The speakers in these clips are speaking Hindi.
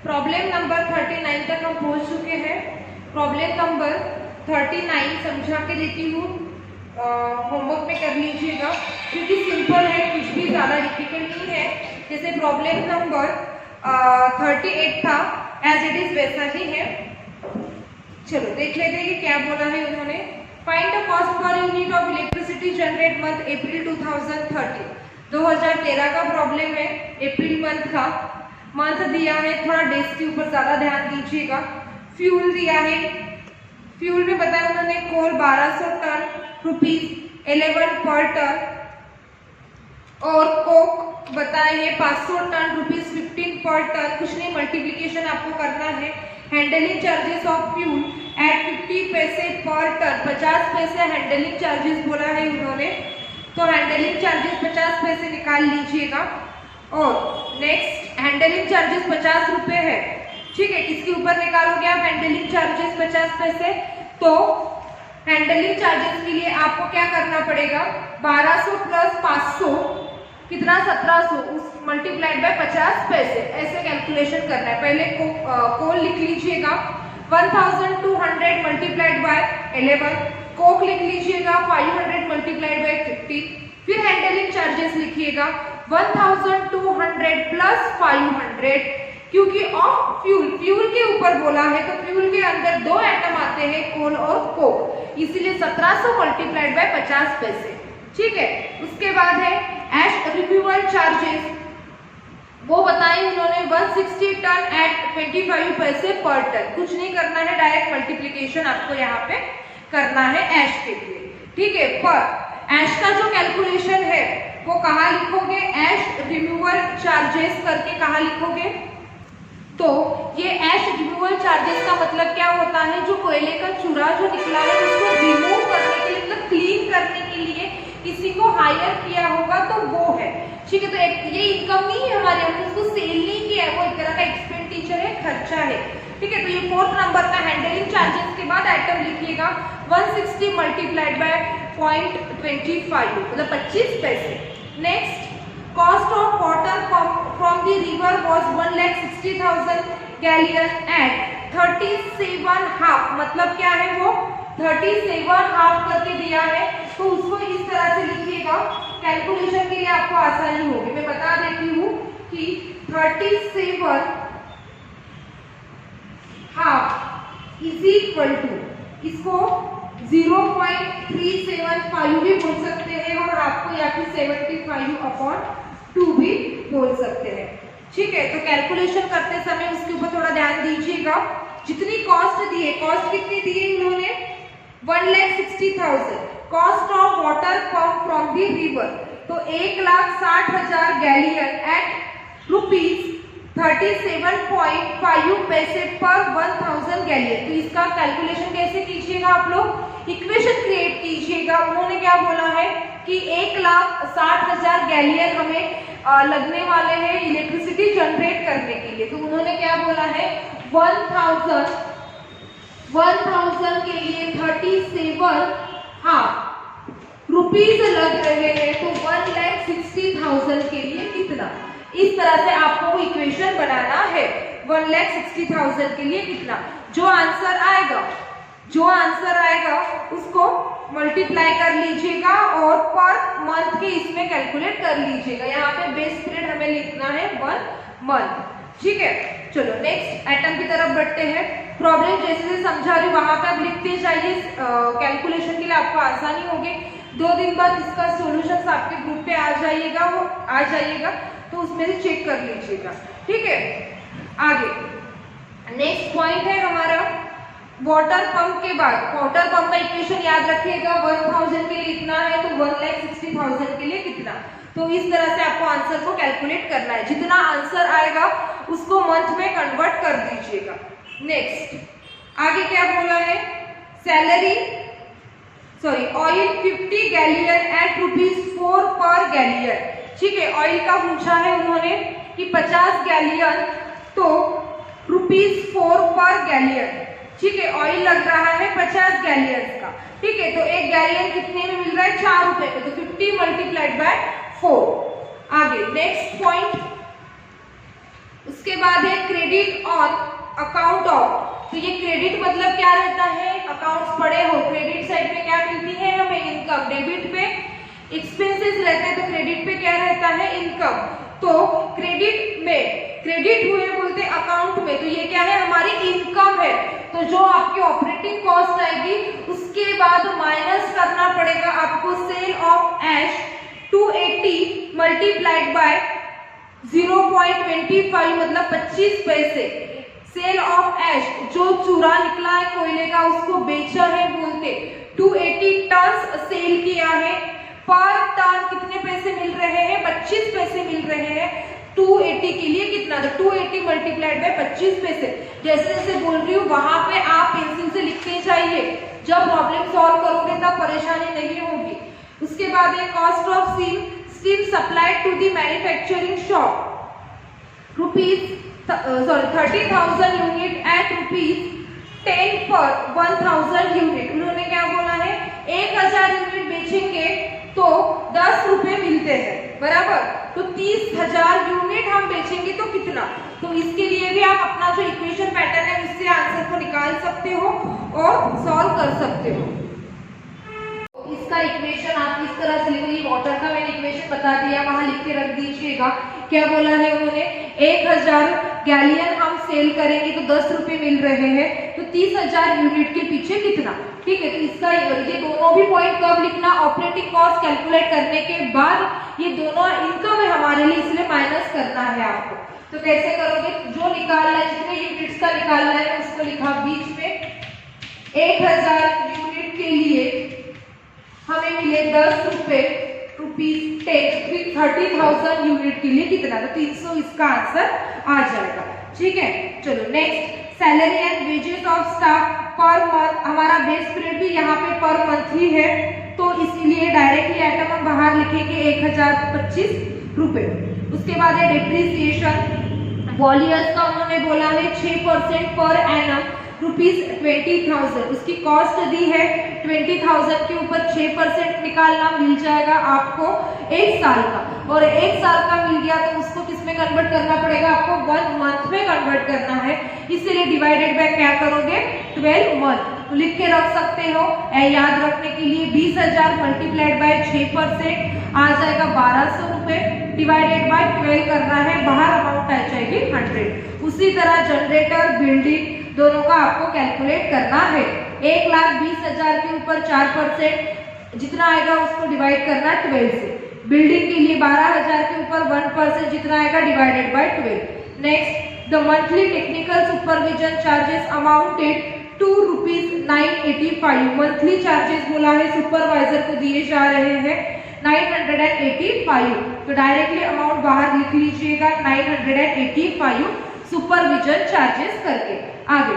प्रॉब्लम नंबर 39 तक हम पहुंच चुके हैं। प्रॉब्लम नंबर 39 समझा के देती हूँ, होमवर्क में कर लीजिएगा क्योंकि सिंपल है, कुछ भी ज़्यादा डिफिकल्ट नहीं है। जैसे प्रॉब्लम नंबर 38 था एज इट इज वैसा ही है। चलो देख लेते हैं कि क्या बोला है उन्होंने। Find the cost per unit of electricity generate month अप्रैल 2013। 2013 का प्रॉब्लम है, अप्रैल मंथ का। मंथ दिया है, थोड़ा डेज के ऊपर ज्यादा ध्यान दीजिएगा। फ्यूल दिया है, फ्यूल में बताया उन्होंने कोल 1200 टन ₹11 पर टन, और कोक बताए हैं 500 टन ₹15 पर टन। कुछ नहीं, मल्टीप्लीकेशन आपको करना है। Handling charges of fuel at 50 पैसे पर टन, 50 पैसे हैंडलिंग चार्जेस बोला है उन्होंने, तो हैंडलिंग चार्जेस 50 पैसे निकाल लीजिएगा। और नेक्स्ट हैंडलिंग चार्जेस 50 रुपए है, ठीक है। किसके ऊपर निकालोगे आप हैंडलिंग चार्जेस 50 पैसे? तो हैंडलिंग चार्जेस के लिए आपको क्या करना पड़ेगा, 1200 प्लस 500 कितना, 1700, उस मल्टीप्लाइड बाय 50 पैसे, ऐसे कैलकुलेशन करना है। पहले कोल लिख लीजिएगा 1200 मल्टीप्लाइड बाय 11, कोक लिख लीजिएगा 500 मल्टीप्लाइड बाय 50, फिर हैंडलिंग चार्जेस लिखिएगा 1200 प्लस 500, क्योंकि ऑफ फ्यूल, फ्यूल के ऊपर बोला है तो फ्यूल के अंदर दो एटम आते हैं, कोल और कोक, इसीलिए 1700 मल्टीप्लाइड बाय 50 पैसे, ठीक है। उसके बाद है एश रिमूवल चार्जेस, वो बताए उन्होंने 160 टन एट 25 पैसे पर टन। कुछ नहीं करना है, डायरेक्ट मल्टीप्लीकेशन आपको यहाँ पे करना है ऐश के लिए, ठीक है। पर ऐश का जो कैलकुलेशन है वो कहाँ लिखोगे, ऐश रिमूवल चार्जेस करके कहाँ लिखोगे, तो ये ऐश रिमूवल चार्जेस का मतलब क्या होता है, जो कोयले का चूरा जो निकला है उसको रिमूव करने के लिए, मतलब क्लीन करने के लिए किसी को हायर किया होगा तो वो है, ठीक है। तो ये इनकम नहीं है हमारे, हमने उसको सेल नहीं किया है, वो एक तरह का एक्सपेंडिचर है, खर्चा है, ठीक है। तो ये 4th नंबर का हैंडलिंग चार्जेस के बाद आइटम लिखिएगा 160 मल्टीप्लाइड बाय 0.25, मतलब 25 पैसे। Next, cost of water from the river was 1,60,000 gallon at 37 half, मतलब क्या है वो 37 हाफ करके दिया है, तो उसको इस तरह से लिखिएगा, कैलकुलेशन के लिए आपको आसानी होगी। मैं बता देती हूँ कि 37 हाफ इज इक्वल टू, इसको 0.375 भी बोल सकते हैं और आपको या फिर 75/2 भी बोल सकते हैं, ठीक है। तो कैलकुलेशन करते समय उसके ऊपर थोड़ा ध्यान दीजिएगा। जितनी कॉस्ट दी है, कॉस्ट कितनी दी है उन्होंने 1,60,000, cost of water pump from the river, तो 1,60,000 गैलियन एट ₹37.5 पैसे पर 1000 गैलियन। तो इसका कैलकुलेशन कैसे कीजिएगा आप लोग, इक्वेशन क्रिएट कीजिएगा। उन्होंने क्या बोला है कि 1,60,000 गैलियन हमें लगने वाले हैं इलेक्ट्रिसिटी जनरेट करने के लिए, तो उन्होंने क्या बोला है 1000 के लिए 37 हाफ रुपीज लग रहे हैं, तो 1,60,000 के लिए कितना, इस तरह से आपको इक्वेशन बनाना है। 1,60,000 के लिए कितना, जो आंसर आएगा उसको मल्टीप्लाई कर लीजिएगा और पर मंथ के इसमें कैलकुलेट कर लीजिएगा। यहाँ पे बेस पीरियड हमें लिखना है 1 मंथ, ठीक है। चलो नेक्स्ट आइटम की तरफ बढ़ते हैं। प्रॉब्लम जैसे जैसे समझा रही हूँ वहां पे आप लिखते जाइए, कैलकुलेशन के लिए आपको आसानी होगी। 2 दिन बाद इसका सॉल्यूशंस आपके ग्रुप पे आ जाइएगा, तो उसमें से चेक कर लीजिएगा, ठीक है। आगे नेक्स्ट पॉइंट है हमारा वाटर पंप के बाद, वाटर पंप का इक्वेशन याद रखिएगा, 1000 के लिए इतना है तो 1,60,000 के लिए कितना, तो इस तरह से आपको आंसर को कैलकुलेट करना है। जितना आंसर आएगा उसको मंथ में कन्वर्ट कर दीजिएगा। नेक्स्ट आगे क्या बोला है, ऑयल 50 गैलियन एट ₹4 पर गैलियन, ठीक है। ऑयल का पूछा है उन्होंने कि 50 गैलियन तो ₹4 पर गैलियन, ठीक है। ऑयल लग रहा है 50 गैलियन का, ठीक है। तो एक गैलियन कितने में मिल रहा है, 4 रुपए में, तो 50 मल्टीप्लाइड बाय 4। आगे नेक्स्ट पॉइंट, उसके बाद है क्रेडिट ऑन अकाउंट ऑफ। तो ये क्रेडिट मतलब क्या रहता है, अकाउंट्स पड़े हो, क्रेडिट साइड पे क्या मिलती है हमें, इनकम। डेबिट पे एक्सपेंसेस रहते हैं तो क्रेडिट पे क्या रहता है, इनकम। तो क्रेडिट में क्रेडिट हुए बोलते अकाउंट में, तो ये क्या है हमारी इनकम है। तो जो आपकी ऑपरेटिंग कॉस्ट आएगी उसके बाद माइनस करना पड़ेगा आपको sale of ash 280 multiplied by 0.25 मतलब 25 पैसे। सेल ऑफ ऐश जो चूरा निकला है कोयले का उसको बेचा है बोलते 280 टन सेल किया है। पर टन कितने पैसे मिल रहे हैं, 25 पैसे मिल रहे हैं। 280 के लिए कितना, तो 280 मल्टीप्लाइड बाय 25 पैसे। जैसे जैसे बोल रही हूँ वहां पे आप पेंसिल से लिखते जाइए, जब प्रॉब्लम सॉल्व करोगे तब परेशानी नहीं होगी। उसके बाद है cost of steel supplied to the manufacturing shop rupees 30,000 unit at ₹10 पर 1,000 यूनिट। उन्होंने क्या बोला है, 1,000 यूनिट बेचेंगे तो 10 रुपए मिलते हैं, बराबर। तो 30,000 यूनिट हम बेचेंगे तो कितना, तो इसके लिए भी आप अपना जो इक्वेशन पैटर्न है उससे आंसर को निकाल सकते हो और सॉल्व कर सकते हो। इसका इक्वेशन आप किस तरह से लिखोगे, वाटर का मैंने इक्वेशन बता दिया, वहां लिख के रख दीजिएगा। क्या बोला है उन्होंने, 1,000 गैलियन हम सेल करेंगे तो 10 रुपए मिल रहे हैं, तो 30,000 यूनिट के पीछे कितना, ठीक है। तो इसका ये दोनों भी पॉइंट कब लिखना, ऑपरेटिंग कॉस्ट कैलकुलेट करने के बाद। ये दोनों इनकम है हमारे लिए इसलिए माइनस करना है आपको। तो कैसे करोगे, जो निकालना है जितने यूनिट्स का निकालना है उसको लिखा बीच में। 1,000 यूनिट के लिए हमें मिले 10 रुपए, ₹10, 30,000 यूनिट के लिए कितना, तो 300 इसका आंसर आ जाएगा, ठीक है। चलो next, salary and wages of staff per month. हमारा बेस पीरियड भी यहाँ पे पर मंथ ही है, तो इसलिए डायरेक्टली आइटम हम बाहर लिखेंगे 1,025 रुपए। उसके बाद है डेप्रिसिएशन, वॉलियर्स का उन्होंने बोला है 6% पर एनम ₹20,000। उसकी कॉस्ट दी है 20,000 के ऊपर 6% निकालना मिल जाएगा आपको 1 साल का, और 1 साल का मिल गया तो उसको किस में कन्वर्ट करना पड़ेगा आपको, 1 मंथ में कन्वर्ट करना है। इसीलिए डिवाइडेड बाय क्या करोगे, 12 मंथ। तो लिख के रख सकते हो, याद रखने के लिए 20,000 मल्टीप्लाइड बाय 6% आ जाएगा 1,200 रुपए, डिवाइडेड बाय 12 करना है, बाहर अमाउंट आ जाएगी 100। उसी तरह जनरेटर, बिल्डिंग दोनों का आपको कैलकुलेट करना है। 1,20,000 के ऊपर 4% जितना आएगा उसको डिवाइड करना 12 से। बिल्डिंग के लिए 12,000 के ऊपर 1% जितना आएगा divided by 12। Next, the monthly technical supervision charges amounted to ₹985। Monthly charges बोला है, सुपरवाइजर को दिए जा रहे हैं 985। तो डायरेक्टली अमाउंट बाहर लिख लीजिएगा 985 सुपरविजन चार्जेस करके। आगे,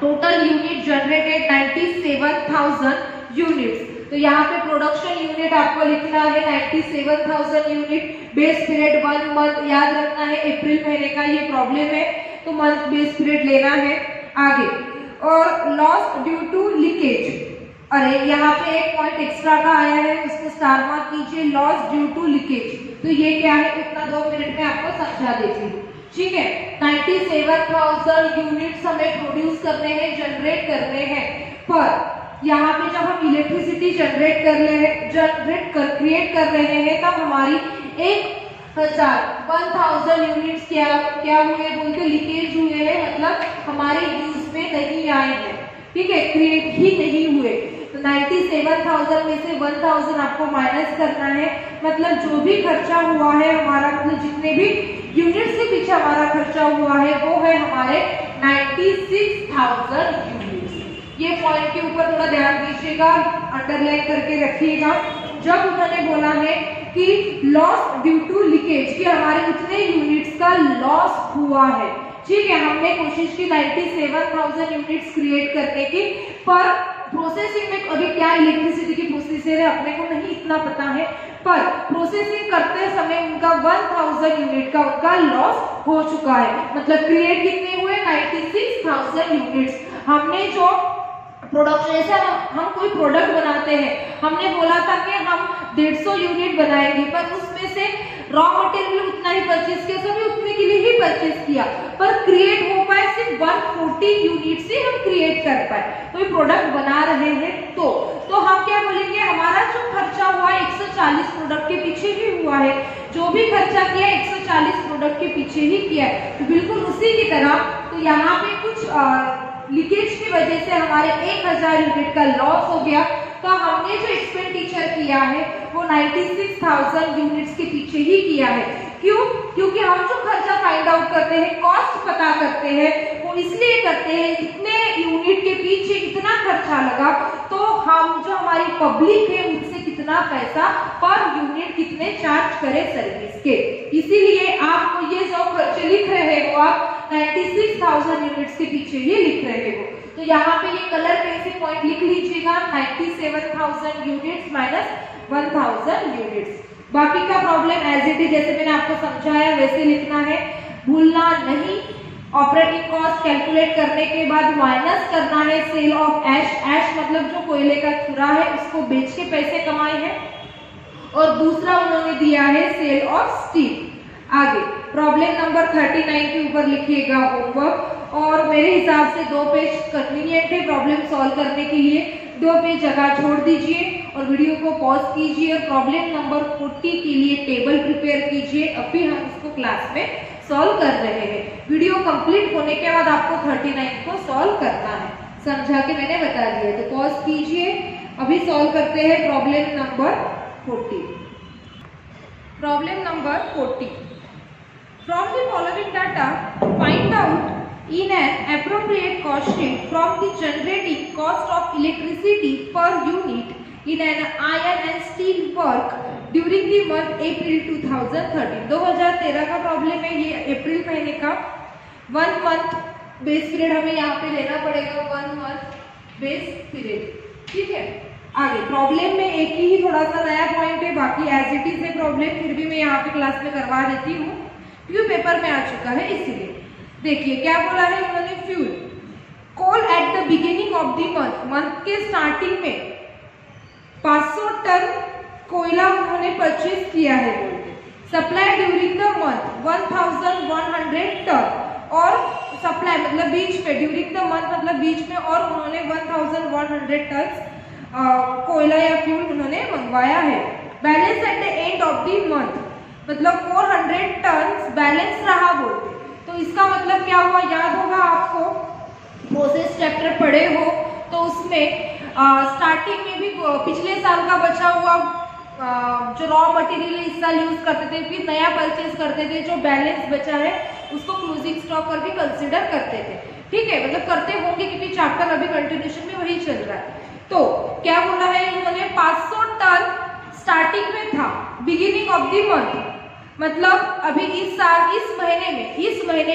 टोटल यूनिट जनरेटेड 97,000 यूनिट्स। तो यहाँ पे प्रोडक्शन यूनिट आपको लिखना है 97,000 यूनिट। बेस पीरियड 1 मंथ, याद रखना है अप्रैल महीने का ये प्रॉब्लम है, तो मंथ बेस पीरियड लेना है। आगे, और लॉस ड्यू टू लीकेज, अरे यहाँ पे एक पॉइंट एक्स्ट्रा का आया है, उसको स्टार मार्क कीजिए, लॉस ड्यू टू लीकेज। तो ये क्या है, इतना 2 मिनट में आपको समझा देती हूँ, ठीक है। 97,000 यूनिट्स हमें प्रोड्यूस करने हैं, जनरेट करने हैं, पर यहाँ पे जब हम इलेक्ट्रिसिटी क्रिएट कर रहे हैं तब हमारी 1,000 यूनिट्स क्या हुए बोलते, लीकेज हुए हैं, मतलब हमारे यूज में नहीं आए हैं, ठीक है, क्रिएट ही नहीं हुए। तो 97,000 में से 1,000 आपको माइनस करना है, मतलब जो भी खर्चा हुआ है हमारा, मतलब जितने भी यूनिट से पीछे हमारा खर्चा हुआ है वो है हमारे 96,000 यूनिट्स। ये पॉइंट के ऊपर थोड़ा ध्यान दीजिएगा, अंडरलाइन करके रखिएगा। जब उन्होंने बोला है कि लॉस ड्यू टू लीकेज, कि हमारे उतने यूनिट्स का लॉस हुआ है, ठीक है। हमने कोशिश की 97,000 यूनिट्स क्रिएट करने की, पर प्रोसेसिंग में अभी क्या इलेक्ट्रिसिटी की प्रोसेसर है अपने को नहीं इतना पता है, पर प्रोसेसिंग करते समय उनका 1,000 यूनिट का उनका लॉस हो चुका है। मतलब क्रिएट कितने हुए, 96,000 यूनिट्स। हमने जो प्रोडक्शन, जैसे हम कोई प्रोडक्ट बनाते हैं, हमने बोला था कि हम 150 यूनिट बनाएंगे, पर उसमें से रॉ मटेरियल उतना ही परचेज किया, सभी उतने के लिए ही परचेज किया, पर क्रिएट हो पाए सिर्फ 140 यूनिट से हम क्रिएट कर पाए, कोई प्रोडक्ट बना रहे हैं तो हम क्या बोलेंगे, हमारा जो खर्चा हुआ 140 प्रोडक्ट के पीछे ही हुआ है, जो भी खर्चा किया 140 प्रोडक्ट के पीछे ही किया है। तो बिल्कुल उसी की तरह तो यहाँ पे कुछ लीकेज की वजह से हमारे 1000 यूनिट का लॉस हो गया, तो हमने जो एक्सपेंडिचर किया है वो 96,000 यूनिट्स के पीछे ही किया है। क्यों? क्योंकि हम जो खर्चा फाइंड आउट करते हैं, कॉस्ट पता करते हैं, वो इसलिए करते हैं इतने यूनिट के पीछे इतना खर्चा लगा, तो हम जो हमारी पब्लिक है उससे कितना पैसा पर यूनिट कितने चार्ज करें सर्विस के, इसीलिए आपको ये जो खर्चे लिख रहे हो आप 96,000 यूनिट्स के पीछे ही लिख रहे हो। तो यहाँ पे ये कलर पेन से पॉइंट लिख लीजिएगा, 97,000 यूनिट्स माइनस 1000 यूनिट्स। बाकी का प्रॉब्लम एज इट इज जैसे मैंने आपको समझाया वैसे लिखना है, भूलना नहीं। ऑपरेटिंग कॉस्ट कैलकुलेट करने के बाद माइनस करना है सेल ऑफ ऐश, ऐश मतलब जो कोयले का चूरा है उसको बेच के पैसे कमाए हैं, और दूसरा उन्होंने दिया है सेल ऑफ स्टील। आगे प्रॉब्लम नंबर 39 के ऊपर लिखिएगा होमवर्क, और मेरे हिसाब से 2 पेज कन्वीनियंट है प्रॉब्लम सॉल्व करने के लिए, 2 पेज जगह छोड़ दीजिए और वीडियो को पॉज कीजिए और प्रॉब्लम नंबर 40 के लिए टेबल प्रिपेयर कीजिए। अभी हम इसको क्लास में सॉल्व कर रहे हैं, वीडियो कंप्लीट होने के बाद आपको 39 को सॉल्व करना है, समझा के मैंने बता दिया। तो पॉज कीजिए, अभी सॉल्व करते हैं problem number 40। Problem number 40, from the following data find out in an appropriate cost sheet from the generating cost of electricity per unit in an iron and steel work during the month April 2013। 2013 का प्रॉब्लम है, ये अप्रैल महीने का 1 मंथ बेस पीरियड हमें यहाँ पे लेना पड़ेगा, 1 मंथ बेस पीरियड, ठीक है। आगे प्रॉब्लम में एक ही थोड़ा सा नया पॉइंट है, बाकी एज इट इज है प्रॉब्लम, फिर भी मैं यहाँ पे क्लास में करवा देती हूँ, क्यों पेपर में आ चुका है इसीलिए। देखिए क्या बोला है उन्होंने, fuel coal at the beginning of the month, month के स्टार्टिंग में 500 टन कोयला उन्होंने परचेज किया है, supply during the month 1100 ton, और सप्लाई मतलब बीच में, ड्यूरिंग द मंथ मतलब बीच में, और उन्होंने 1100 टन कोयला या फ्यूल उन्होंने मंगवाया है। Balance at the end of the month मतलब 400 टन बैलेंस रहा बोलते, तो इसका मतलब क्या हुआ, याद होगा आपको, प्रोसेस चैप्टर पढ़े हो तो उसमें स्टार्टिंग में भी पिछले साल का बचा हुआ जो रॉ मटेरियल इस साल यूज करते थे, फिर नया परचेज करते थे, जो बैलेंस बचा है उसको क्लोजिंग स्टॉक करके कंसिडर करते थे, ठीक है, मतलब करते होंगे क्योंकि चैप्टर अभी कंटिन्यूशन में वही चल रहा है। तो क्या बोला है उन्होंने, 500 टन स्टार्टिंग में था, बिगिनिंग ऑफ द मंथ मतलब अभी इस साल इस महीने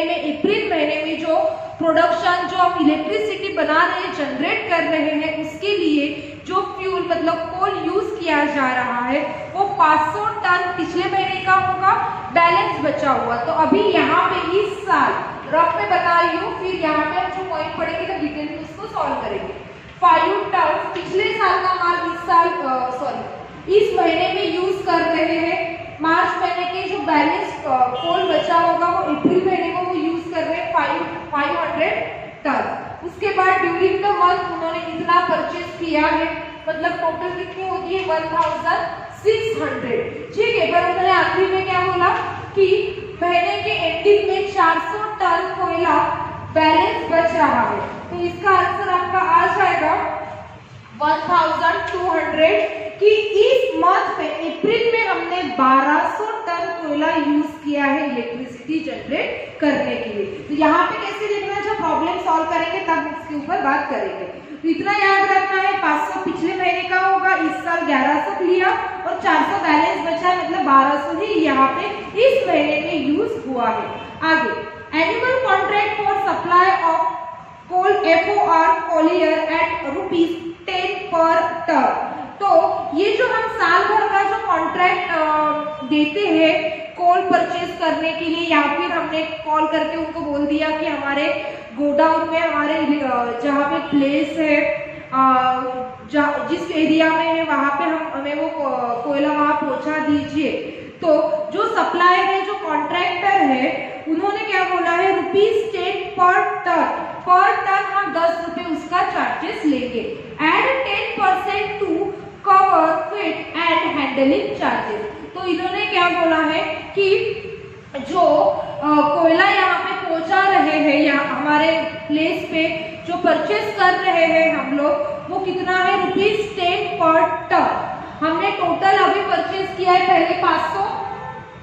में अप्रैल महीने में जो प्रोडक्शन जो हम इलेक्ट्रिसिटी बना रहे हैं, जनरेट कर रहे हैं, उसके लिए जो फ्यूल मतलब कोल यूज किया जा रहा है वो 500 टन पिछले महीने का होगा, बैलेंस बचा हुआ। तो अभी यहाँ पे इस साल रफ में बता रही हूँ, फिर यहाँ पे हम जो पॉइंट पढ़ेंगे तो डिटेल में उसको सॉल्व करेंगे। 5 टन पिछले साल का माल इस साल इस महीने में यूज कर रहे हैं, मार्च महीने के जो बैलेंस कोल बचा होगा वो अप्रैल महीने को वो यूज कर रहे हैं 500 टन। उसके बाद ड्यूरिंग द मंथ उन्होंने इतना परचेज किया है, मतलब टोटल कितनी होती है 1600, ठीक है। पर उन्होंने आखिरी में क्या बोला कि महीने के एंडिंग में 400 टन कोयला बैलेंस बच रहा है, तो इसका आंसर आपका आ जाएगा 1200 कि इस मंथ में अप्रैल में हमने 1200 टन कोयला यूज किया है इलेक्ट्रिसिटी जनरेट करने के लिए। तो यहाँ पे कैसे लिखना है, जब प्रॉब्लम सॉल्व करेंगे तब इसके ऊपर बात करेंगे। तो इतना याद रखना है, 500 पिछले महीने का होगा, इस साल 1100 लिया और 400 बैलेंस बचा है, मतलब 1200 ही यहाँ पे इस महीने में यूज हुआ है। आगे annual contract for supply of coal FOR colliery at ₹10 per ton. तो ये जो हम साल भर का जो कॉन्ट्रैक्ट देते हैं कोल परचेज करने के लिए, या फिर हमने कॉल करके उनको बोल दिया कि हमारे गोडाउन में हमारे जहाँ पे प्लेस है, जिस एरिया में है वहाँ पे हमें वो कोयला वहाँ पहुँचा दीजिए, तो जो सप्लायर है, जो कॉन्ट्रैक्टर है, उन्होंने क्या बोला है, ₹10 पर टन हम 10 रुपए उसका चार्जेस लेंगे। Add 10% to cover freight and handling charges. तो इन्होंने क्या बोला है कि जो कोयला यहाँ पे पहुंचा रहे हैं या हमारे प्लेस पे जो परचेस कर रहे हैं हम लोग, वो कितना है, ₹10 पर टन। हमने टोटल अभी परचेस किया है पहले 500,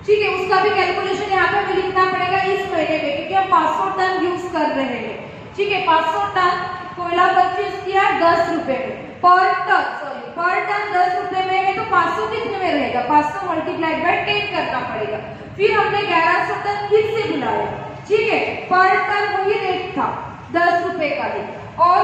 ठीक है, उसका भी कैलकुलेशन यहाँ पे हमें लिखना पड़ेगा इस महीने में, क्योंकि हम 500 टन यूज कर रहे हैं, ठीक है। 500 टन कोयला परचेस किया 10 रुपए में पर टन 10 रुपए में है, तो 500 कितने में रहेगा, 500 मल्टीप्लाइड बाय 10 करना पड़ेगा। फिर हमने 1100 टन फिर से बुलाया, ठीक है, पर टन वही रेट था 10 रुपए का ही, और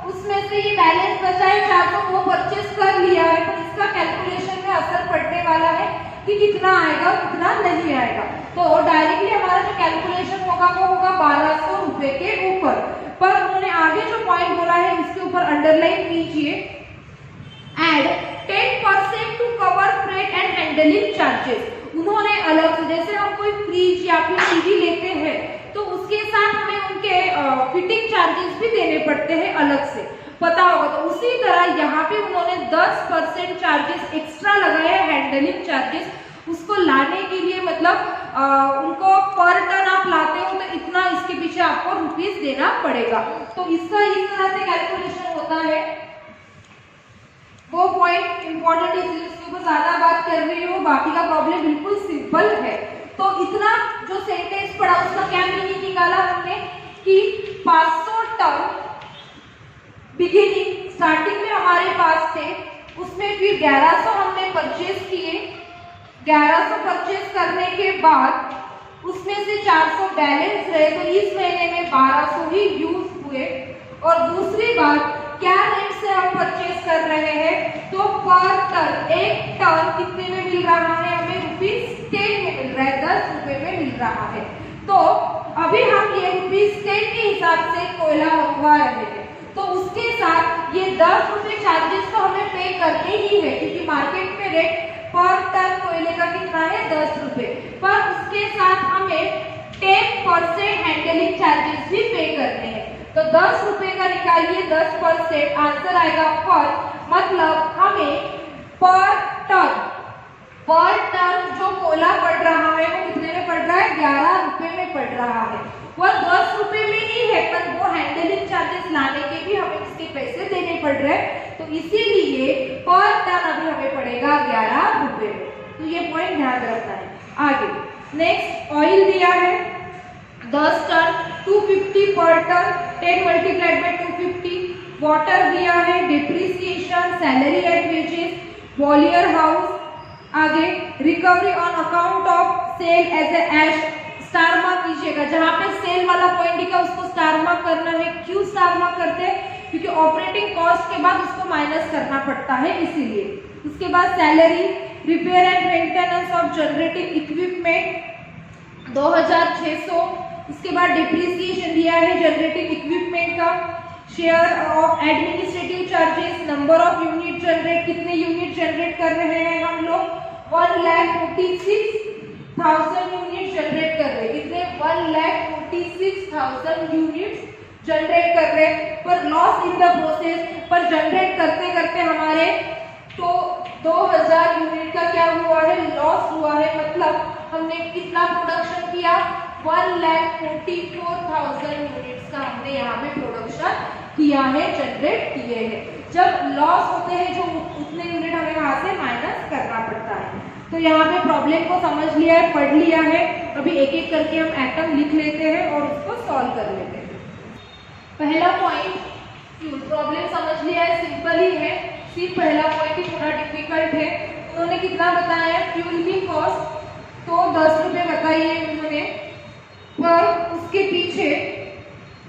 उसमें से ये बैलेंस बचा है 400, वो परचेस कर लिया है, तो इसका कैलकुलेशन में असर पड़ने वाला है कि कितना आएगा कितना नहीं आएगा। तो डायरेक्टली हमारा जो कैलकुलेशन होगा वो होगा 1200 रुपए के ऊपर। पर उन्होंने आगे जो पॉइंट बोला है इसके ऊपर अंडरलाइन कीजिए, add 10% to cover freight and handling charges. उन्होंने अलग से, जैसे हम कोई फ्रिज या फिर टीवी लेते हैं तो उसके साथ हमें उनके फिटिंग चार्जेस भी देने पड़ते हैं अलग से, पता होगा। तो उसी तरह यहाँ पे उन्होंने 10% चार्जेस एक्स्ट्रा लगाए, हैंडलिंग चार्जेस, उसको लाने के लिए, मतलब उनको पर टन आप लाते हो तो इतना इसके पीछे आपको रुपीस देना पड़ेगा। तो इसका इस तरह से कैलकुलेशन होता है। वो पॉइंट इंपॉर्टेंट है, इसलिए उसके ऊपर ज्यादा बात कर रही हूँ, बाकी का प्रॉब्लम बिल्कुल सिंपल है। तो इतना जो सेंटेंस पढ़ा उसका क्या मीनिंग निकाला हमने कि 500 टन बिगिनिंग स्टार्टिंग में हमारे पास थे, उसमें फिर 1100 हमने परचेज किए, 1100 परचेज करने के बाद उसमें से 400 बैलेंस रहे, तो इस महीने में 1200 ही यूज हुए। और दूसरी बात, क्या रेट से हम परचेज कर रहे हैं, तो पर टन, एक टन कितने में मिल रहा है हमें, ₹10 में मिल रहा है, 10 रुपए में मिल रहा है। तो अभी हम ये ₹10 के हिसाब से कोयला मंगवा रहे हैं, तो उसके साथ ये 10 रुपए चार्जेस तो हमें पे करने ही है, क्योंकि मार्केट में रेट पर टन कोयले का कितना है, 10 रुपए, पर उसके साथ हमें 10% हैंडलिंग चार्जेस भी पे करने हैं। तो 10 रुपए का निकालिए 10%, आंसर आएगा पर, मतलब हमें पर टन जो कोयला पड़ रहा है वो कितने में पड़ रहा है, 11 रुपए में पड़ रहा है। वह 10 रुपए में ही है, पर वो हैंडलिंग चार्जेस लाने के भी हमें इसके पैसे देने पड़ रहे हैं, तो इसीलिए पर टन अभी हमें पड़ेगा 11 रुपए में। तो ये पॉइंट ध्यान रखना है। आगे नेक्स्ट, ऑयल दिया है 10 टन 250 पर टन, 10 मल्टीप्लाइड बाय 250। वाटर दिया है, depreciation, salary and wages, boiler house. आगे recovery on account of sale as ash, star mark कीजिएगा, जहां पे सेल वाला पॉइंट दिखा उसको स्टार मार्क करना है। क्यों स्टार मार्क करते हैं, क्योंकि ऑपरेटिंग कॉस्ट के बाद उसको माइनस करना पड़ता है, इसीलिए। उसके बाद salary, repair and maintenance of generating equipment 2600। उसके बाद डिप्रिसिएशन दिया है जनरेटिंग इक्विपमेंट का, share of administrative charges, number of unit generate, कितने यूनिट जनरेट कर रहे हैं हम लोग, 1,46,000 यूनिट जनरेट कर रहे हैं, कितने, 1,46,000 यूनिट जनरेट कर रहे हैं। पर लॉस इन द प्रोसेस, पर जनरेट करते करते हमारे तो 2000 यूनिट का क्या हुआ है, लॉस हुआ है, मतलब हमने कितना प्रोडक्शन किया, 1,44,000 यूनिट्स का हमने यहाँ पे प्रोडक्शन किया है, जनरेट किए हैं। जब लॉस होते हैं जो उतने यूनिट हमें वहां से माइनस करना पड़ता है। तो यहाँ पे प्रॉब्लम को समझ लिया है, पढ़ लिया है, अभी एक एक करके हम एटम लिख लेते हैं और उसको सॉल्व कर लेते हैं। पहला पॉइंट, फ्यूल प्रॉब्लम समझ लिया है, सिंपल ही है, सिर्फ पहला पॉइंट ही थोड़ा डिफिकल्ट है। उन्होंने कितना बताया, फ्यूल की कॉस्ट तो 10 रुपए बताई है उन्होंने, पर उसके पीछे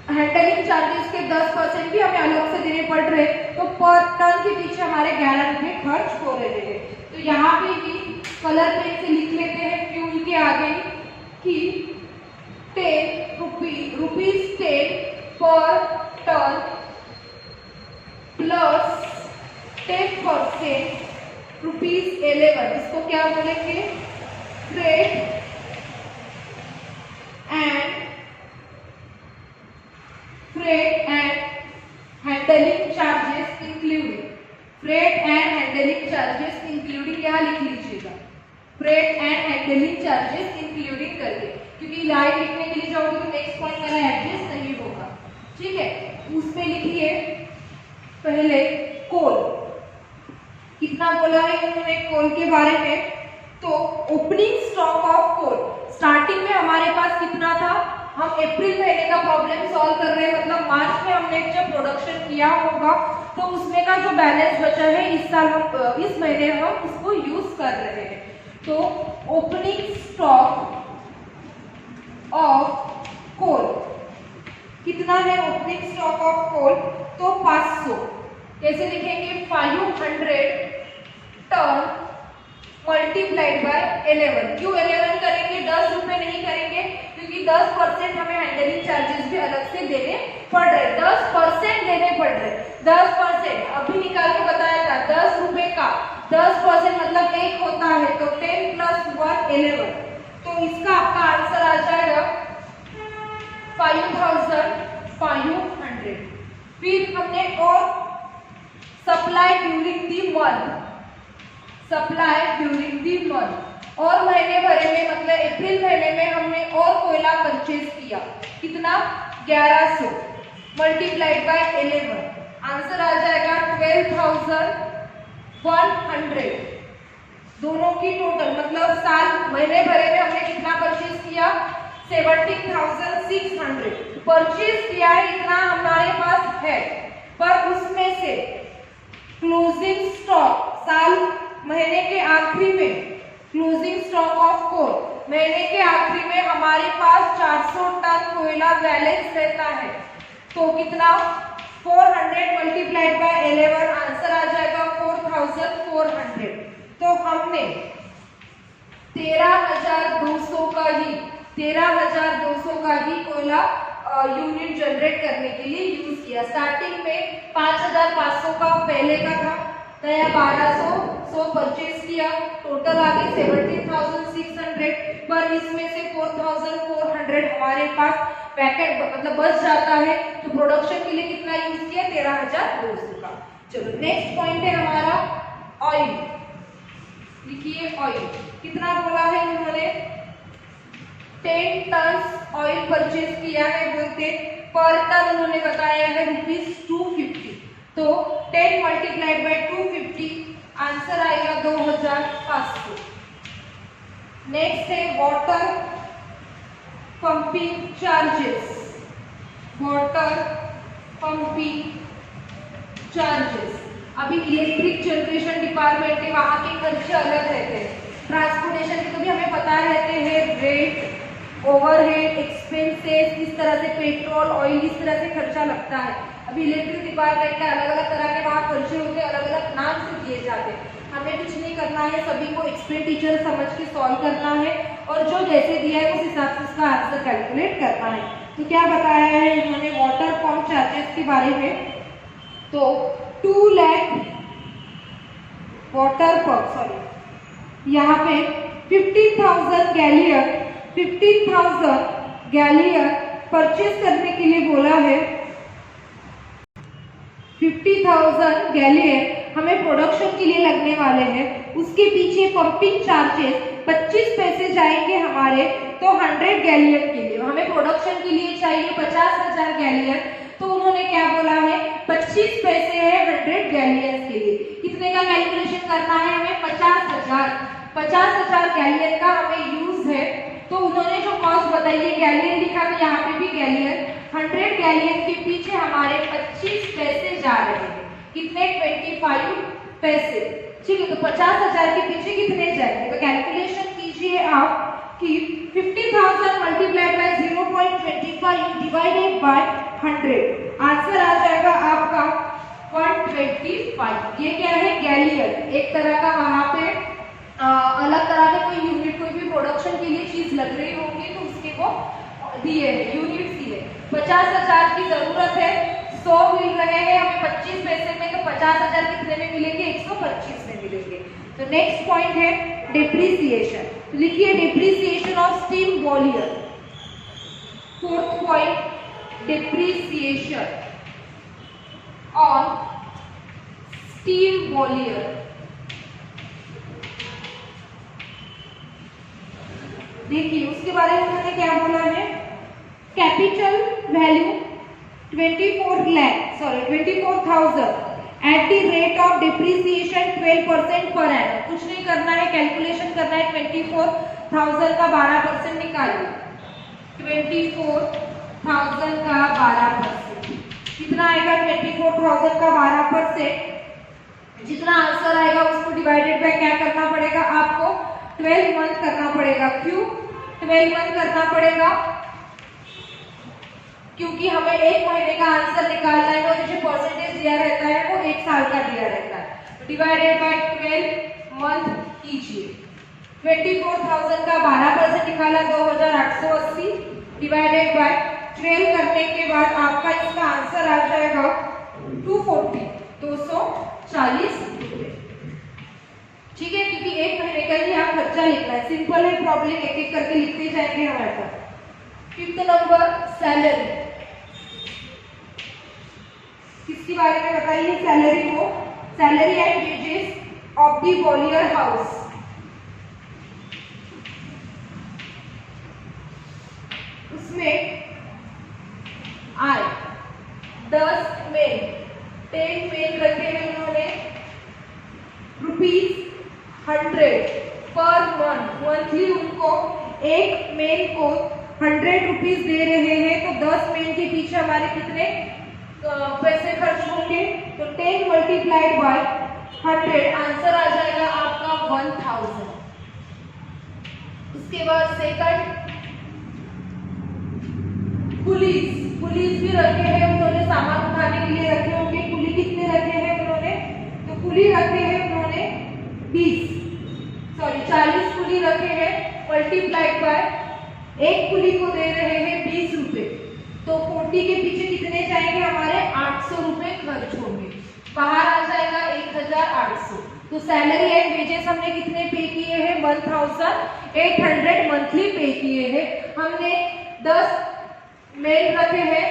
हैंडलिंग चार्जेस के 10% भी हमें अलग से देने पड़ रहे, तो पर टन के पीछे हमारे 11 रुपए खर्च हो रहे हैं। तो यहाँ पे भी कलर पेन से लिख लेते हैं फ्यूल के आगे कि 10 रुपीज 10 पर टन प्लस 10% ₹11, इसको क्या बोलेंगे, freight and handling charges including, freight and handling charges including यहाँ लिख लीजिएगा, freight and handling charges including करके, क्योंकि लाइन लिखने के लिए जाओगे तो नेक्स्ट पॉइंट मेरा एडजस्ट नहीं होगा, ठीक है। उसमें लिखिए पहले कोल, कितना बोला है उन्होंने कोल के बारे में, तो opening stock of coal starting में हमारे पास कितना था, हम अप्रैल महीने का प्रॉब्लम सॉल्व कर रहे हैं, मतलब मार्च में हमने जब प्रोडक्शन किया होगा तो उसमें का जो बैलेंस बचा है इस साल हम इस महीने हम उसको यूज कर रहे हैं। तो ओपनिंग स्टॉक ऑफ कोल कितना है, ओपनिंग स्टॉक ऑफ कोल तो 500, कैसे लिखेंगे 500 टन मल्टीप्लाइड बाय 11, क्यों 11 करेंगे, 10 रुपए नहीं करेंगे, क्योंकि 10% हमें हैंडलिंग चार्जेस भी अलग से देने पड़ रहे, 10% देने पड़ रहे, 10% अभी निकाल के बताया था, 10 रुपए का 10% मतलब 1 होता है, तो 10 + 1 11, तो इसका आपका आंसर आ जाएगा 5500। फिर हमने और supply during the month, supply during the month, और महीने भरे में मतलब अप्रैल महीने में हमने और कोयला परचेज किया, कितना 1100 मल्टीप्लाइड बाय 11, आंसर आ जाएगा 12100। दोनों की टोटल मतलब साल महीने भरे में हमने कितना परचेज किया, 17600 परचेज किया है, इतना हमारे पास है, पर उसमें से क्लोजिंग स्टॉक साल महीने के आखिरी में, क्लोजिंग स्टॉक ऑफ कोल महीने के आखिरी में हमारे पास 400 टन कोयला बैलेंस रहता है, तो कितना 400 मल्टीप्लाइड बाय 11, आंसर आ जाएगा 4400। तो हमने 13200 का ही कोयला यूनिट जनरेट करने के लिए यूज किया। स्टार्टिंग में 5500 का पहले का था, नया 1200 परचेज किया, टोटल आ गई 17600, पर इसमें से 4400 हमारे पास पैकेट मतलब बच जाता है, तो प्रोडक्शन के लिए कितना यूज किया 13200 का। चलो नेक्स्ट पॉइंट है हमारा ऑयल, लिखिए ऑयल कितना बोला है उन्होंने, 10 टन ऑयल परचेज किया है, बोलते पर टन उन्होंने बताया है ₹250, तो 10 मल्टीप्लाइड बाय 250, आंसर आएगा 2500। नेक्स्ट है water pumping charges, water pumping charges, अभी इलेक्ट्रिक जनरेशन डिपार्टमेंट के वहां के खर्चे अलग रहते हैं, ट्रांसपोर्टेशन के तो भी हमें पता रहते हैं, रेट ओवरहेड एक्सपेंसेस, इस तरह से पेट्रोल ऑयल इस तरह से खर्चा लगता है। अभी इलेक्ट्रिक डिपार्टमेंट का अलग अलग तरह के वहाँ खर्चे होते हैं, अलग अलग नाम से दिए जाते हैं, हमें कुछ नहीं करना है, सभी को एक्सपेंडिचर समझ के सॉल्व करना है, और जो जैसे दिया है उस हिसाब से उसका आंसर कैलकुलेट करना है। तो क्या बताया है इन्होंने वाटर पंप चार्जेस के बारे में, तो 2 लाख वाटर पंप, सॉरी यहाँ पे 15,000 गैलियर परचेज करने के लिए बोला है, 50,000 गैलियर हमें प्रोडक्शन के लिए लगने वाले हैं, उसके पीछे पंपिंग चार्जेस 25 पैसे जाएंगे हमारे, तो 100 गैलियर के लिए हमें प्रोडक्शन के लिए चाहिए 50,000 गैलियर, तो उन्होंने क्या बोला है 25 पैसे है 100 गैलियर के लिए, कितने का कैलकुलेशन करना है हमें 50,000 गैलियर का हमें यूज है, तो उन्होंने जो कॉस्ट बताई है गैलियर लिखा, तो यहाँ पे भी गैलियर 100 गैलियर के पीछे हमारे 25 पैसे जा रहे हैं, कितने 25 पैसे, ठीक है। तो 50,000 के पीछे कितने जाएंगे, तो कैलकुलेशन कीजिए आप कि 50,000 multiplied by 0.25 divided by 100, answer आ जाएगा आपका 125। ये क्या है गैलियर, एक तरह का वहां पे अलग तरह के कोई यूनिट, कोई भी प्रोडक्शन के लिए चीज लग रही होगी तो उसके वो दिए है, यूनिट दिए। 50,000 की जरूरत है, 100 मिल रहे हैं हमें 25 पैसे में, तो 50,000 कितने में मिलेंगे 125 में मिलेंगे। तो नेक्स्ट पॉइंट है डिप्रिसिएशन, तो लिखिए depreciation of steam boiler. Fourth point, depreciation on steam boiler. देखिए उसके बारे में उन्होंने क्या बोला है, capital value 24,000 at the rate of depreciation 12% per annum. कुछ नहीं करना है, कैलकुलेशन करना है, 24,000 का 12% निकालिए। 24,000 का 12% कितना आएगा? 24,000 का 12%, जितना आंसर आएगा उसको डिवाइडेड बाय क्या करना पड़ेगा आपको? 12 मंथ करना पड़ेगा। क्यों 12 मंथ करना पड़ेगा? क्योंकि हमें एक महीने का आंसर निकालना है और जो परसेंटेज दिया रहता है वो एक साल का दिया रहता है। डिवाइडेड बाय 12 मंथ कीजिए। 24,000 का 12% निकाला 2,880 डिवाइडेड बाय 12 करने के बाद आपका इसका आंसर आ जाएगा 240 रुपए। ठीक है, क्योंकि एक महीने का ही आप खर्चा लिखना है। सिंपल है, प्रॉब्लम एक एक करके लिखते जाएंगे हमारे पास। Fifth number, salary. किसके बारे में बताइए? सैलरी को, salary and wages of the boiler house. उसमें आए 10 मेन 10 मेन रखे हैं उन्होंने, ₹100 पर मंथ। मंथली उनको एक मेन को 100 रुपीज दे रहे हैं, तो 10 मेन के पीछे हमारे कितने पैसे खर्च होंगे? तो 10 मल्टीप्लाइड बाय 100, आंसर आ जाएगा आपका 1000। उसके बाद सेकंड, पुलिस भी रखे हैं उन्होंने, सामान उठाने के लिए रखे होंगे। कुली कितने रखे हैं उन्होंने? तो कुली रखे हैं उन्होंने 40 कुली रखे हैं, मल्टीप्लाइड बाय एक कुली को दे रहे हैं 20 रुपए। तो 40 के पीछे कितने जाएंगे हमारे? 800 रुपए खर्च होंगे। बाहर आ जाएगा 1800। तो सैलरी एंड वेजेस हमने कितने पे किए हैं? 1800 मंथली पे किए हैं। हमने 10 मेल रखे हैं,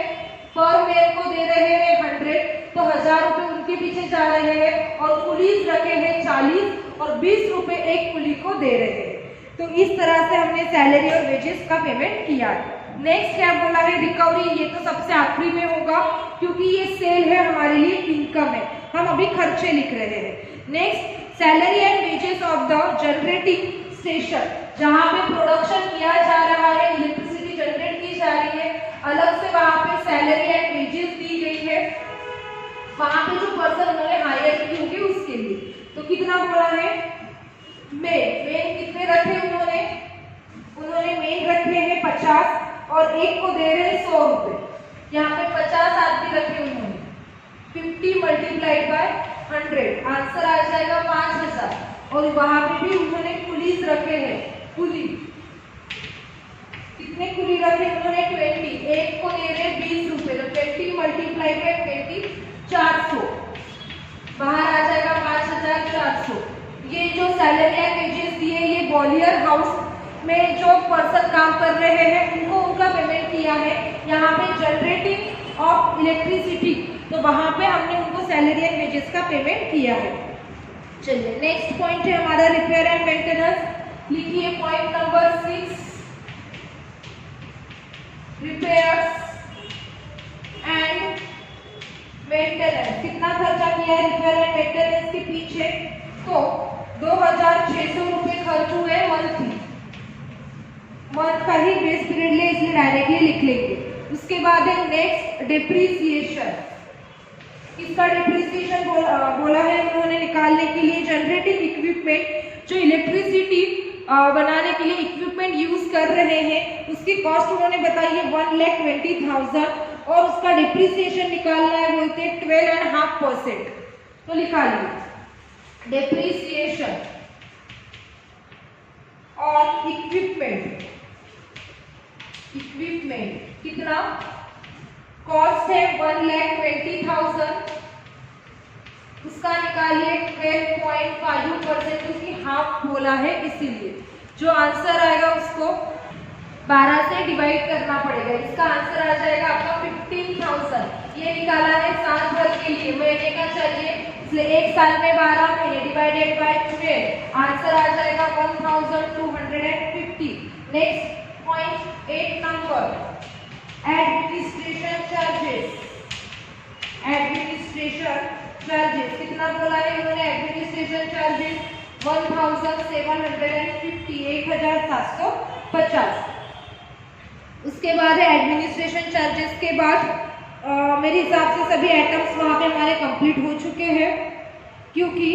पर मेल को दे रहे हैं 100, तो 1000 रुपए उनके पीछे जा रहे हैं। और पुलिस रखे हैं 40 और 20 रुपए एक कुली को दे रहे हैं। तो इस तरह से हमने सैलरी और वेजेस का पेमेंट किया है। नेक्स्ट क्या बोला है? रिकवरी। ये तो सबसे आखिरी में होगा क्योंकि ये सेल है, हमारे लिए इनकम है, हम अभी खर्चे लिख रहे हैं। Next, salary and wages of the generating station. जहां पे प्रोडक्शन किया जा रहा है, इलेक्ट्रिसिटी जनरेट की जा रही है, अलग से वहां पे सैलरी एंड वेजेस दी गई है। वहां पे जो पर्सन उन्होंने हायर की होगी उसके लिए। तो कितना बोला है? मेन कितने रखे उन्होंने? मेन रखे हैं 50 और एक को दे रहे हैं 100 रुपए। यहाँ पे 50 आदमी रखे उन्होंने, 50 मल्टीप्लाइड बाय 100, आंसर आ जाएगा 5000। और वहां पे भी उन्होंने पुलिस रखे हैं, कुली कितने कुली रखे उन्होंने? 20, एक को दे रहे 20 रुपए। तो 20 मल्टीप्लाइड बाय 20, 400, बाहर आ जाएगा 5400। ये जो सैलरी एंड वेजेस दिए, ये बॉयलर हाउस में जो पर्सन काम कर रहे हैं उनको उनका पेमेंट किया है। यहाँ पे जनरेटिंग ऑफ इलेक्ट्रिसिटी, तो वहां पे हमने उनको सैलरी एंड वेजेस का पेमेंट किया है। चलिए नेक्स्ट पॉइंट है हमारा रिपेयर एंड मेंटेनेंस। लिखिए point number 6, repairs and maintenance. कितना खर्चा किया है रिपेयर एंड मेंटेनेंस के पीछे? तो 2600 रुपए खर्च हुए मंथ का ही बेस पीरियड ले, इसलिए डायरेक्टली लिख लेंगे। उसके बाद है नेक्स्ट, डिप्रिसिएशन। इसका डिप्रिसिएशन बोला है उन्होंने निकालने के लिए। जनरेटिंग इक्विपमेंट, जो इलेक्ट्रिसिटी बनाने के लिए इक्विपमेंट यूज कर रहे हैं, उसकी कॉस्ट उन्होंने बताई है 1,20,000 और उसका डिप्रिसिएशन निकालना है, बोलते हैं 12.5%। तो लिखा लीजिए डिप्रिसिएशन और इक्विपमेंट कितना कॉस्ट है? 1,20,000, उसका निकालिए 12.5%, क्योंकि हाफ बोला है इसीलिए। जो आंसर आएगा उसको 12 से डिवाइड करना पड़ेगा। इसका आंसर आ जाएगा आपका 15,000। ये निकाला है साल भर के लिए, महीने का चाहिए, इसलिए एक साल में 12 महीने डिवाइडेड बाय 12, आंसर आ जाएगा 1250। Next point 8 number, administration charges. Administration charges कितना बोला है इन्होंने? Administration charges 1750, 1750। उसके बाद है एडमिनिस्ट्रेशन चार्जेस के बाद मेरे हिसाब से सभी आइटम्स वहाँ पे हमारे कंप्लीट हो चुके हैं, क्योंकि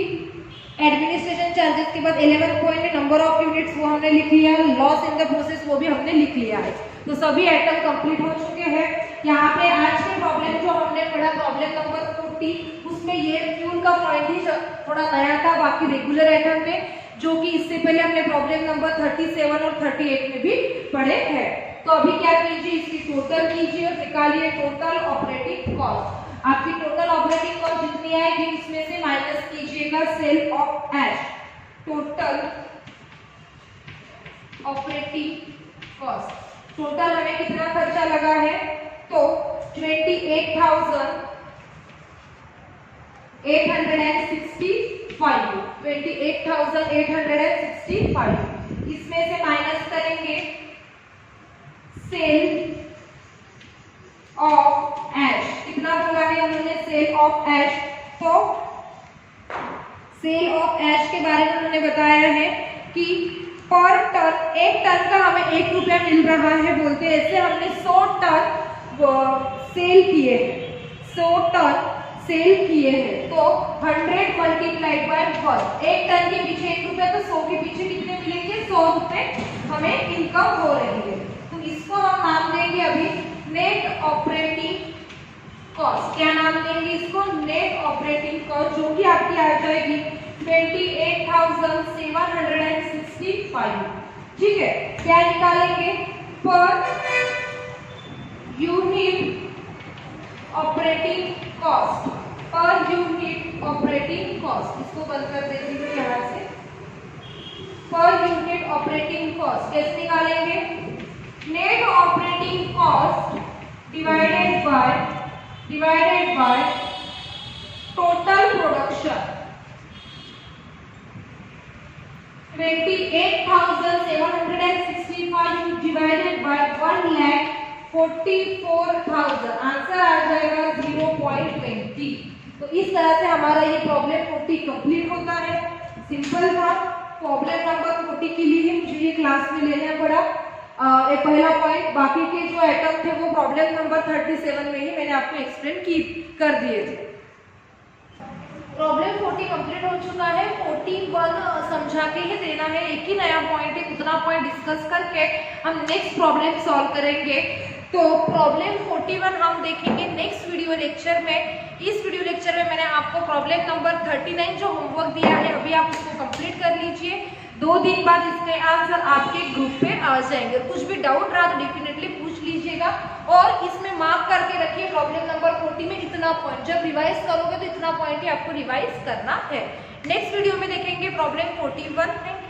एडमिनिस्ट्रेशन चार्जेस के बाद 11 पॉइंट नंबर ऑफ यूनिट्स वो हमने लिख लिया, लॉस इन द प्रोसेस वो भी हमने लिख लिया है। तो सभी आइटम कंप्लीट हो चुके हैं। यहाँ पे आज के प्रॉब्लम जो हमने पढ़ा प्रॉब्लम नंबर 40, उसमें ये फ्यूल का पॉइंट ही थोड़ा नया था, बाकी रेगुलर आइटम में जो कि इससे पहले हमने प्रॉब्लम नंबर 37 और 38 में भी पढ़े हैं। तो अभी क्या कीजिए, इसकी टोटल कीजिए और निकालिए टोटल ऑपरेटिंग कॉस्ट। आपकी टोटल ऑपरेटिंग कॉस्ट जितनी आएगी उसमें से माइनस कीजिएगा sale of ash. Total operating cost, total हमें कितना खर्चा लगा है? तो 28,865, 28,865। इसमें से माइनस करेंगे सेल ऑफ एश। कितना बोला है उन्होंने? Sale of ash. तो सेल ऑफ एश के बारे में उन्होंने बताया है कि पर टन, 1 टन का हमें 1 रुपया मिल रहा है बोलते हैं। ऐसे हमने 100 टन सेल किए हैं, 100 टन सेल किए हैं, तो 100 मल्टीप्लाइड बाय 1। 1 टन के पीछे 1 रुपया, तो 100 के पीछे कितने मिलेंगे? 100 रुपए हमें इनकम हो रही है। तो इसको हम नाम देंगे अभी नेट ऑपरेटिंग कॉस्ट। क्या नाम देंगे इसको? नेट ऑपरेटिंग कॉस्ट, जो कि आपकी आ जाएगी 28,765। ठीक है, क्या निकालेंगे? Per unit operating cost, per unit operating cost. इसको बंद कर देती हूँ यहाँ से। पर यूनिट ऑपरेटिंग कॉस्ट कैसे निकालेंगे? Net operating cost divided by total production. 28,765 divided by 1,44,000, answer आ जाएगा 0.20। तो इस तरह से हमारा ये प्रॉब्लम 40 कंप्लीट होता है। सिंपल था। प्रॉब्लम नंबर 40 के लिए ही मुझे ये क्लास में लेना पड़ा एक पहला पॉइंट। बाकी के जो आइटम थे वो प्रॉब्लम नंबर 37 में ही मैंने आपको एक्सप्लेन कर दिए थे। प्रॉब्लम 40 कंप्लीट हो चुका है। 41 समझा के ही देना है, एक ही नया पॉइंट है, उतना पॉइंट डिस्कस करके हम नेक्स्ट प्रॉब्लम सॉल्व करेंगे। तो प्रॉब्लम 41 हम देखेंगे नेक्स्ट वीडियो लेक्चर में। इस वीडियो लेक्चर में मैंने आपको प्रॉब्लम नंबर 39 जो होमवर्क दिया है अभी आप उसको कंप्लीट कर लीजिए। 2 दिन बाद इसके आंसर आपके ग्रुप पे आ जाएंगे। कुछ भी डाउट रहा तो डेफिनेटली पूछ लीजिएगा और इसमें मार्क करके रखिए प्रॉब्लम नंबर 40 में इतना पॉइंट। जब रिवाइज करोगे तो इतना पॉइंट ही आपको रिवाइज करना है। नेक्स्ट वीडियो में देखेंगे प्रॉब्लम 41। Thank you.